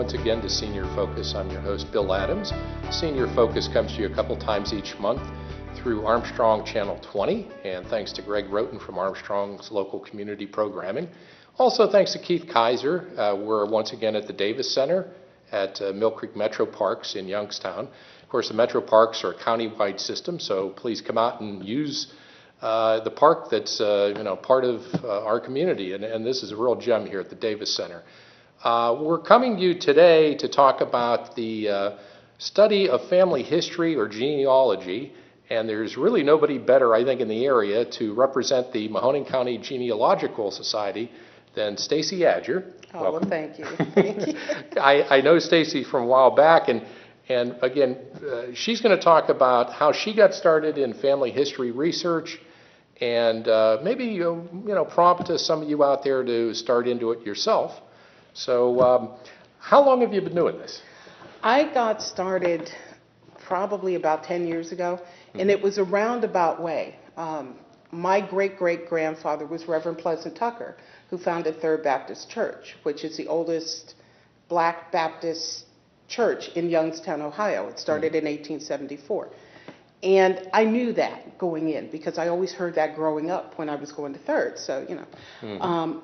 once again to Senior Focus. I'm your host, Bill Adams. Senior Focus comes to you a couple times each month through Armstrong Channel 20, and thanks to Greg Roten from Armstrong's local community programming. Also thanks to Keith Kaiser. We're once again at the Davis Center at Mill Creek Metro Parks in Youngstown. Of course, the Metro Parks are a county-wide system, so please come out and use the park that's part of our community, and this is a real gem here at the Davis Center. We're coming to you today to talk about the study of family history or genealogy, and there's really nobody better, I think, in the area to represent the Mahoning County Genealogical Society than Stacey Adger. Oh, Welcome. well, thank you. Thank you. I know Stacey from a while back, and again, she's going to talk about how she got started in family history research, and maybe prompt some of you out there to start into it yourself. So, how long have you been doing this? I got started probably about 10 years ago, and it was a roundabout way. My great-great-grandfather was Reverend Pleasant Tucker, who founded Third Baptist Church, which is the oldest Black Baptist church in Youngstown, Ohio. It started in 1874. And I knew that going in because I always heard that growing up when I was going to Third. So,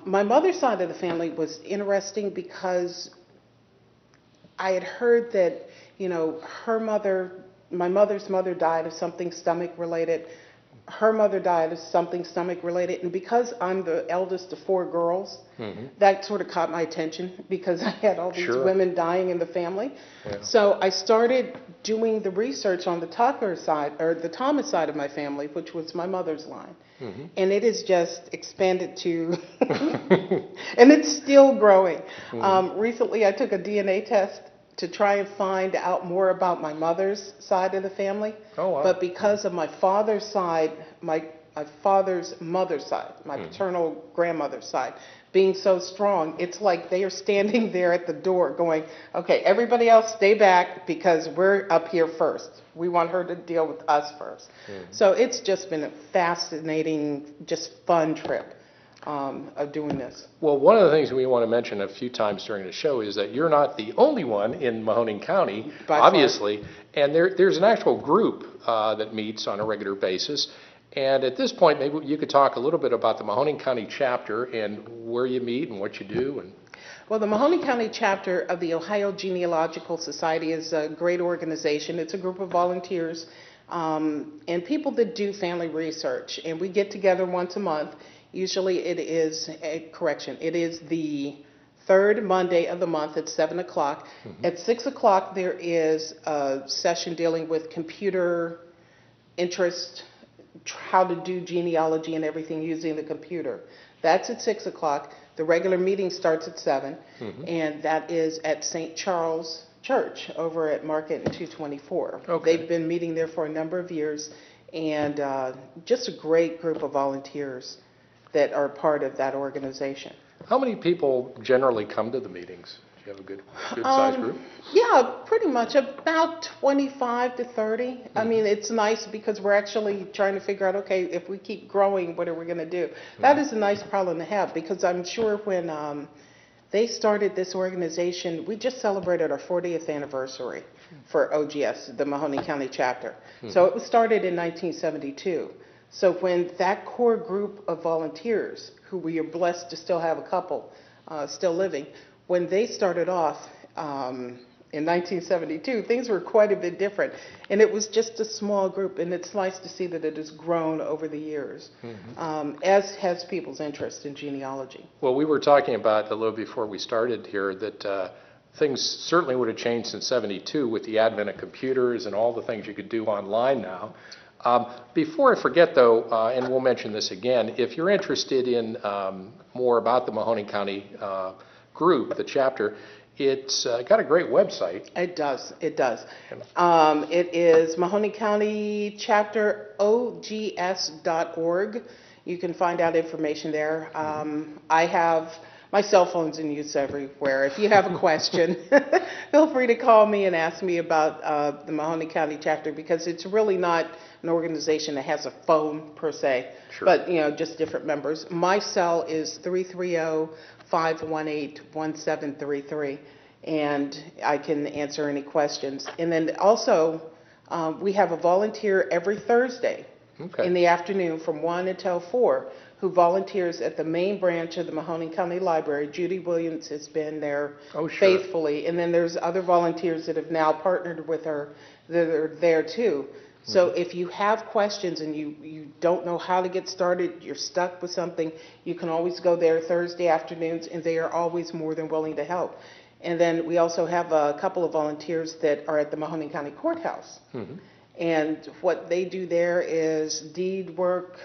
my mother's side of the family was interesting because I had heard that, my mother's mother died of something stomach related. Her mother died of something stomach related. And because I'm the eldest of 4 girls, that sort of caught my attention because I had all these women dying in the family. Yeah. So I started doing the research on the Tucker side, or the Thomas side of my family, which was my mother's line. And it has just expanded to, and it's still growing. Recently I took a DNA test to try and find out more about my mother's side of the family. Oh, wow. But because of my father's side, my father's mother's side, my paternal grandmother's side, being so strong, it's like they are standing there at the door going, okay, everybody else stay back because we're up here first. We want her to deal with us first. So it's just been a fascinating, just fun trip of doing this. Well, one of the things we want to mention a few times during the show is that you're not the only one in Mahoning County, obviously, and there's an actual group that meets on a regular basis. And at this point, maybe you could talk a little bit about the Mahoning County chapter and where you meet and what you do. Well, the Mahoning County chapter of the Ohio Genealogical Society is a great organization. It's a group of volunteers and people that do family research, and we get together once a month. Usually it is it is the third Monday of the month at 7 o'clock. At 6 o'clock, there is a session dealing with computer interest, how to do genealogy and everything using the computer. That's at 6 o'clock. The regular meeting starts at 7, and that is at St. Charles Church over at Market and 224. Okay. They've been meeting there for a number of years, and just a great group of volunteers that are part of that organization. How many people generally come to the meetings? Do you have a good size group? Yeah, pretty much about 25 to 30. I mean, it's nice because we're actually trying to figure out, okay, if we keep growing, what are we going to do? That is a nice problem to have because I'm sure when they started this organization, we just celebrated our 40th anniversary for OGS, the Mahoning County chapter. So it was started in 1972. So when that core group of volunteers, who we are blessed to still have a couple still living, when they started off in 1972, things were quite a bit different. And it was just a small group, and it's nice to see that it has grown over the years, as has people's interest in genealogy. Well, we were talking about a little before we started here that things certainly would have changed since 72 with the advent of computers and all the things you could do online now. Before I forget, though, and we'll mention this again, if you're interested in more about the Mahoning County group, the chapter, it's got a great website. It does. It does. It is Mahoning County Chapter OGS.org. You can find out information there. I have my cell phone's in use everywhere. If you have a question, feel free to call me and ask me about the Mahoning County chapter because it's really not an organization that has a phone per se, but just different members. My cell is 330-518-1733. and I can answer any questions. And then also, we have a volunteer every Thursday in the afternoon from 1 until 4 who volunteers at the main branch of the Mahoning County Library. Judy Williams has been there faithfully. And then there's other volunteers that have now partnered with her that are there too. So if you have questions and you don't know how to get started, you're stuck with something, you can always go there Thursday afternoons, and they are always more than willing to help. And then we also have a couple of volunteers that are at the Mahoning County Courthouse. And what they do there is deed work,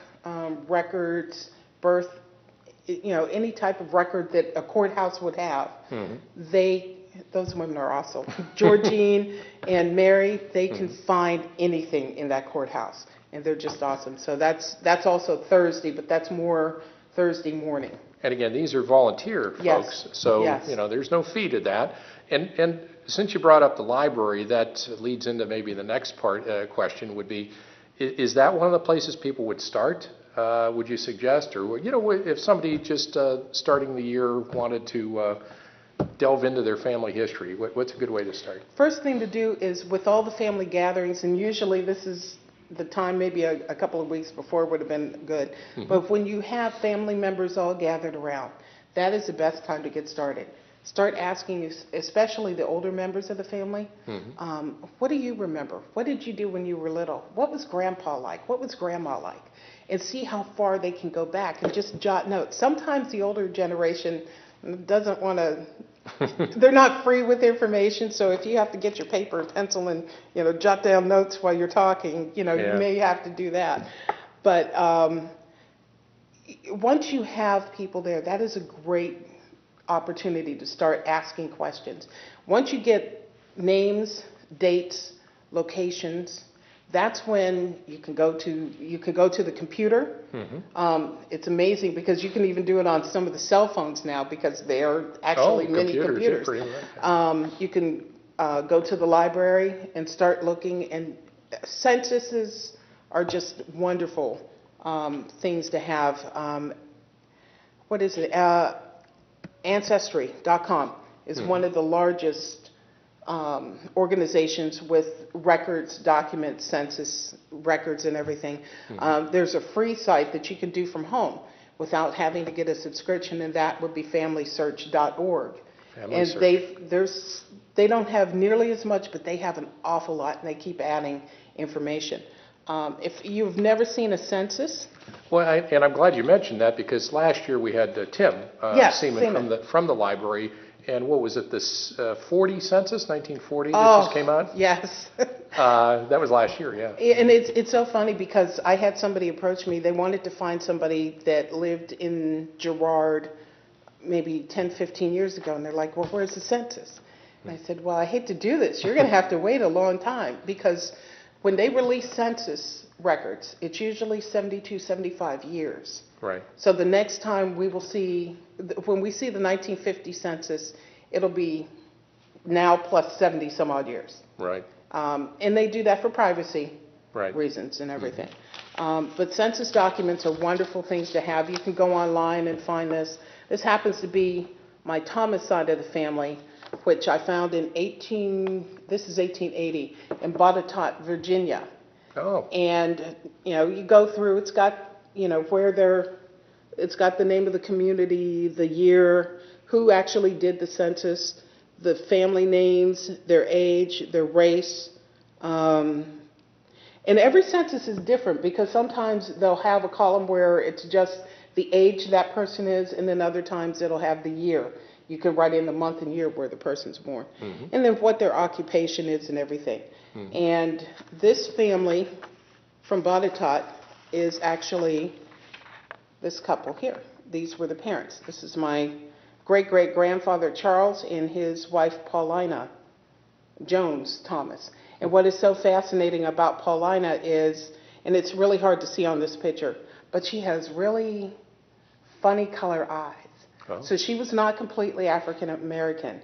records, birth, any type of record that a courthouse would have. Those women are awesome. Georgine and Mary, they can find anything in that courthouse, and they're just awesome. So that's also Thursday, but that's more Thursday morning. And again, these are volunteer folks, so there's no fee to that. And since you brought up the library, that leads into maybe the next question would be, is that one of the places people would start? Would you suggest, or if somebody just starting the year wanted to delve into their family history, what's a good way to start? First thing to do is with all the family gatherings, and usually this is the time, maybe a couple of weeks before would have been good, but when you have family members all gathered around, that is the best time to get started. Start asking, especially the older members of the family, what do you remember? What did you do when you were little? What was Grandpa like? What was Grandma like? And see how far they can go back and just jot notes. Sometimes the older generation doesn't want to, they're not free with information, so if you have to get your paper and pencil and, jot down notes while you're talking, you may have to do that. But once you have people there, that is a great opportunity to start asking questions. Once you get names, dates, locations, that's when you can go to the computer. It's amazing because you can even do it on some of the cell phones now because they are actually mini computers. You can go to the library and start looking, and censuses are just wonderful things to have. What is it? Ancestry.com is one of the largest organizations with records, documents, census records, and everything. There's a free site that you can do from home without having to get a subscription, and that would be familysearch.org. They don't have nearly as much, but they have an awful lot, and they keep adding information. If you've never seen a census. Well, and I'm glad you mentioned that because last year we had Tim Seaman from the library. And what was it, this 40 census, 1940, that just came out? Yes. That was last year, yeah. And it's so funny because I had somebody approach me. They wanted to find somebody that lived in Girard maybe 10, 15 years ago. And they're like, well, where's the census? And I said, well, I hate to do this. You're going to have to wait a long time because when they release census records, it's usually 72, 75 years. Right. So the next time we will see, when we see the 1950 census, it'll be now plus 70 some odd years. Right. And they do that for privacy reasons and everything. But census documents are wonderful things to have. You can go online and find this. This happens to be my Thomas side of the family, which I found in 1880 in Botetourt, Virginia. Oh. And, you go through, it's got, it's got the name of the community, the year, who actually did the census, the family names, their age, their race. And every census is different because sometimes they'll have a column where it's just the age that person is, and then other times it'll have the year. You can write in the month and year where the person's born. And then what their occupation is and everything. And this family from Botetourt is actually this couple here. These were the parents. This is my great-great-grandfather Charles and his wife Paulina Jones Thomas. And what is so fascinating about Paulina is, and it's really hard to see on this picture, but she has really funny color eyes. Oh. So she was not completely African American.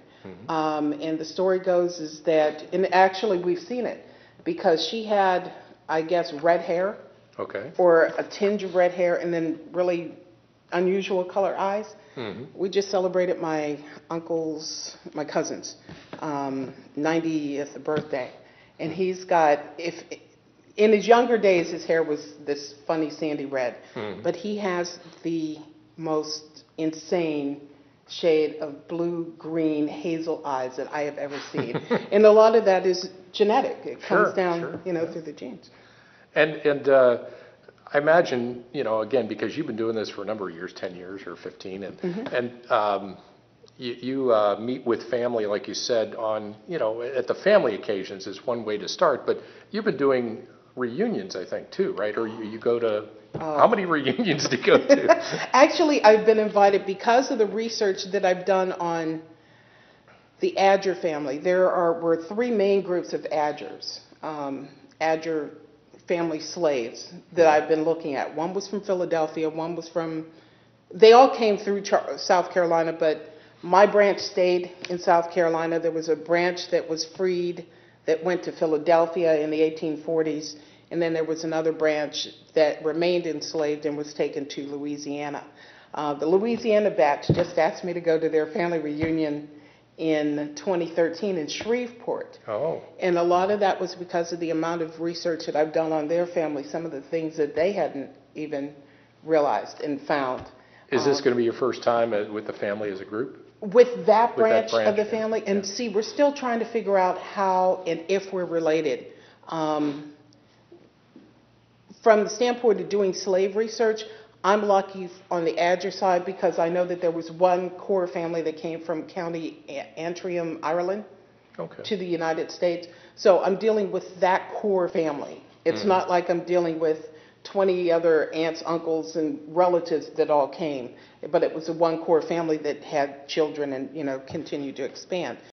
And the story goes is that, and actually we've seen it, because she had, I guess, red hair. Okay. Or a tinge of red hair, and then really unusual color eyes. Mm-hmm. We just celebrated my cousin's 90th birthday, and he's got, if in his younger days his hair was this funny sandy red, but he has the most insane shade of blue-green hazel eyes that I have ever seen. And a lot of that is genetic. It comes down, through the genes. And I imagine, again, because you've been doing this for a number of years, 10 years or 15, and you meet with family, like you said, on, at the family occasions is one way to start, but you've been doing reunions, I think, too, right? Or you go to, how many reunions do you go to? Actually, I've been invited because of the research that I've done on the Adger family. There were three main groups of Adgers, Adger family slaves that I've been looking at. One was from Philadelphia, one was they all came through South Carolina, but my branch stayed in South Carolina. There was a branch that was freed that went to Philadelphia in the 1840s, and then there was another branch that remained enslaved and was taken to Louisiana. The Louisiana batch just asked me to go to their family reunion in 2013 in Shreveport. Oh. And a lot of that was because of the amount of research that I've done on their family, some of the things that they hadn't even realized and found. Is this going to be your first time with the family as a group? With that branch of the family, and see, we're still trying to figure out how and if we're related. From the standpoint of doing slave research, I'm lucky on the Adger side because I know that there was one core family that came from County Antrim, Ireland, to the United States. So I'm dealing with that core family. It's not like I'm dealing with 20 other aunts, uncles, and relatives that all came, but it was a one core family that had children and continued to expand.